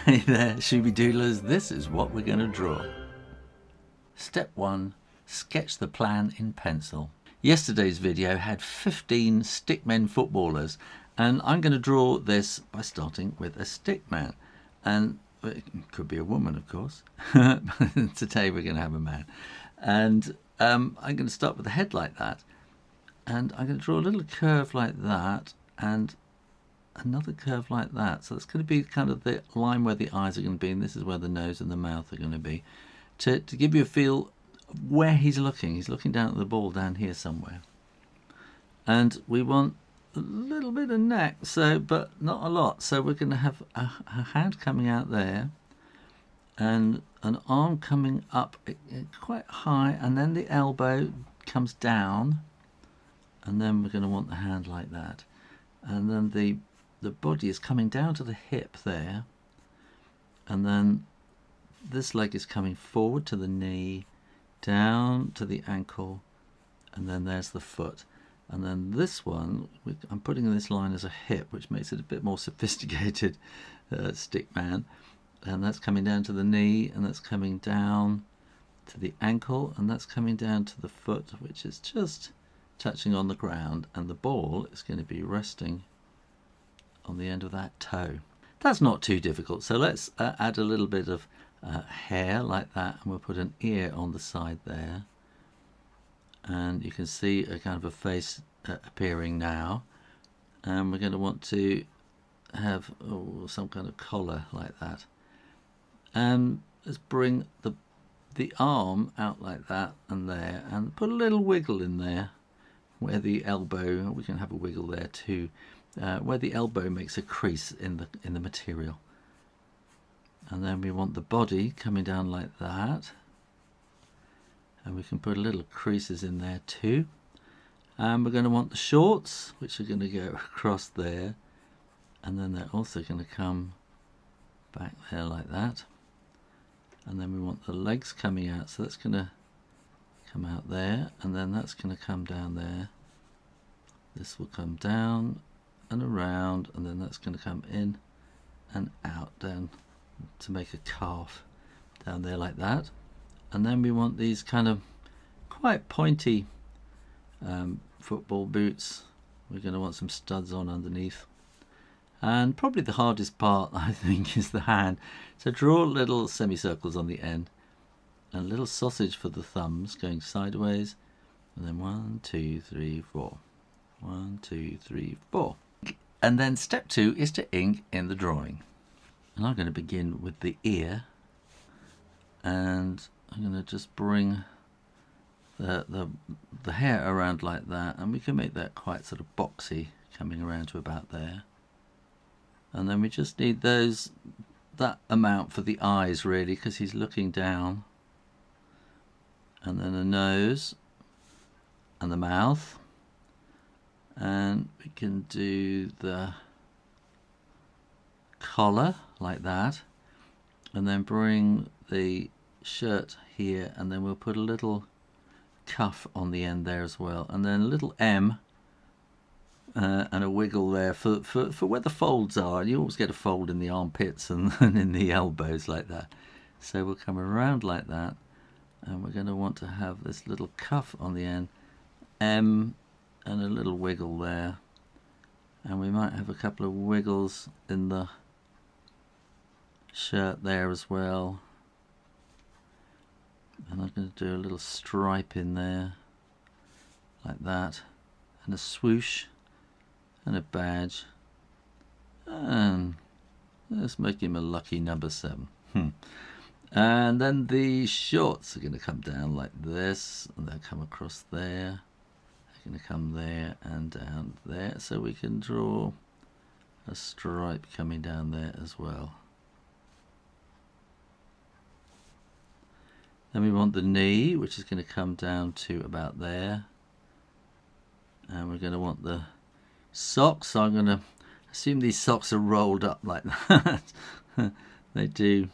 Hey there, Shooby Doodlers, this is what we're going to draw. Step 1, sketch the plan in pencil. Yesterday's video had 15 stickmen footballers, and I'm going to draw this by starting with a stickman. And it could be a woman, of course. Today we're going to have a man. And I'm going to start with a head like that. And I'm going to draw a little curve like that, and another curve like that. So it's going to be kind of the line where the eyes are going to be, and this is where the nose and the mouth are going to be, to give you a feel of where he's looking. He's looking down at the ball down here somewhere. And we want a little bit of neck, so but not a lot. So we're going to have a hand coming out there, and an arm coming up quite high, and then the elbow comes down, and then we're going to want the hand like that. And then the body is coming down to the hip there, and then this leg is coming forward to the knee, down to the ankle, and then there's the foot. And then this one, I'm putting this line as a hip, which makes it a bit more sophisticated stick man. And that's coming down to the knee, and that's coming down to the ankle, and that's coming down to the foot, which is just touching on the ground, and the ball is going to be resting on the end of that toe. That's not too difficult, so let's add a little bit of hair like that, and we'll put an ear on the side there, and you can see a kind of a face appearing now. And we're going to want to have some kind of collar like that, and let's bring the arm out like that and there, and put a little wiggle in there where the elbow, we can have a wiggle there too, where the elbow makes a crease in the material. And then we want the body coming down like that, and we can put little creases in there too. And we're going to want the shorts, which are going to go across there, and then they're also going to come back there like that. And then we want the legs coming out, so that's going to come out there, and then that's going to come down there. This will come down and around, and then that's going to come in and out down to make a calf down there like that. And then we want these kind of quite pointy football boots. We're going to want some studs on underneath. And probably the hardest part, I think, is the hand. So draw little semicircles on the end, and a little sausage for the thumbs going sideways, and then 1, 2, 3, 4. 1, 2, 3, 4. And then step 2 is to ink in the drawing. And I'm going to begin with the ear, and I'm going to just bring the hair around like that, and we can make that quite sort of boxy, coming around to about there. And then we just need that amount for the eyes really, because he's looking down. And then the nose and the mouth, and we can do the collar like that, and then bring the shirt here, and then we'll put a little cuff on the end there as well, and then a little M and a wiggle there for where the folds are. You always get a fold in the armpits and in the elbows like that. So we'll come around like that, and we're going to want to have this little cuff on the end, M, and a little wiggle there, and we might have a couple of wiggles in the shirt there as well. And I'm going to do a little stripe in there like that, and a swoosh and a badge, and let's make him a lucky number 7. And then the shorts are going to come down like this, and they'll come across there. They're going to come there and down there, so we can draw a stripe coming down there as well. Then we want the knee, which is going to come down to about there, and we're going to want the socks. So I'm going to assume these socks are rolled up like that. They do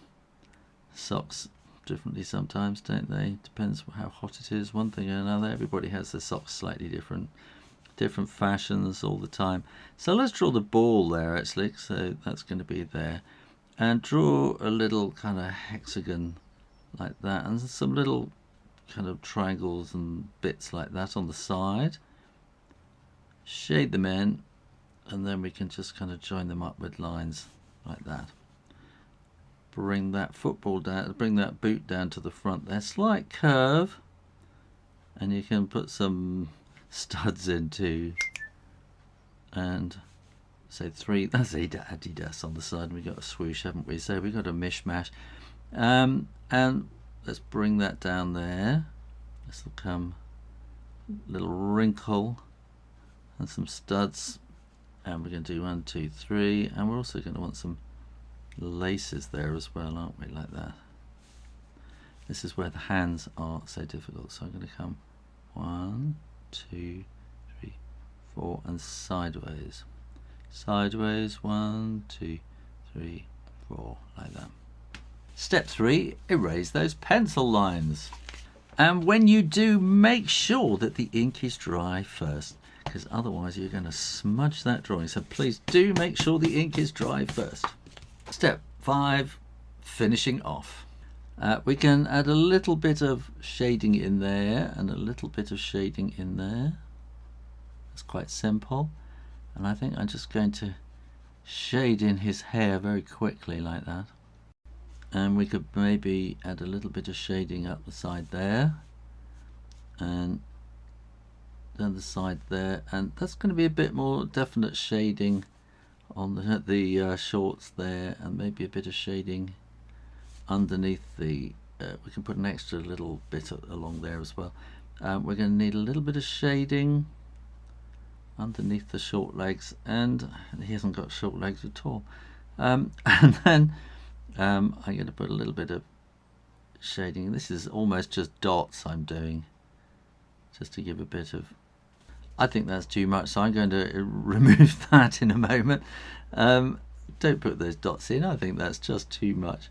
socks differently sometimes, don't they? Depends how hot it is, one thing or another. Everybody has their socks slightly different fashions all the time. So let's draw the ball there actually, so that's going to be there. and draw a little kind of hexagon like that, and some little kind of triangles and bits like that on the side. Shade them in, and then we can just kind of join them up with lines like that. Bring that football down, bring that boot down to the front there, slight curve, and you can put some studs in too, and say 3, that's Adidas on the side, and we've got a swoosh, haven't we? So we've got a mishmash, and let's bring that down there. This will come little wrinkle and some studs, and we're going to do 1, 2, 3, and we're also going to want some laces there as well, aren't we, like that. This is where the hands are so difficult, so I'm going to come 1, 2, 3, 4, and sideways. Sideways, 1, 2, 3, 4, like that. Step 3, erase those pencil lines. And when you do, make sure that the ink is dry first, because otherwise you're going to smudge that drawing. So please do make sure the ink is dry first. Step 5, finishing off. We can add a little bit of shading in there and a little bit of shading in there. It's quite simple. And I think I'm just going to shade in his hair very quickly like that. And we could maybe add a little bit of shading up the side there, and down the side there, and that's going to be a bit more definite shading on the shorts there, and maybe a bit of shading underneath the we can put an extra little bit along there as well. We're going to need a little bit of shading underneath the short legs, and he hasn't got short legs at all. And then I'm going to put a little bit of shading. This is almost just dots I'm doing, just to give a bit of, I think that's too much, so I'm going to remove that in a moment. Don't put those dots in, I think that's just too much.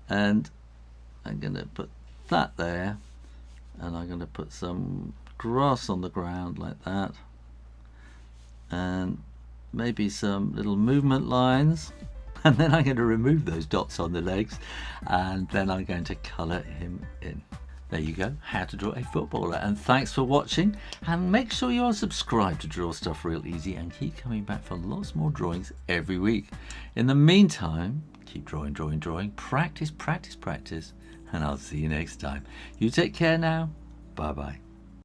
And I'm going to put that there, and I'm going to put some grass on the ground like that, and maybe some little movement lines. And then I'm going to remove those dots on the legs, and then I'm going to colour him in. There you go, how to draw a footballer. And thanks for watching, and make sure you are subscribed to Draw Stuff Real Easy, and keep coming back for lots more drawings every week. In the meantime, keep drawing, drawing, drawing, practice, practice, practice, and I'll see you next time. You take care now. Bye bye.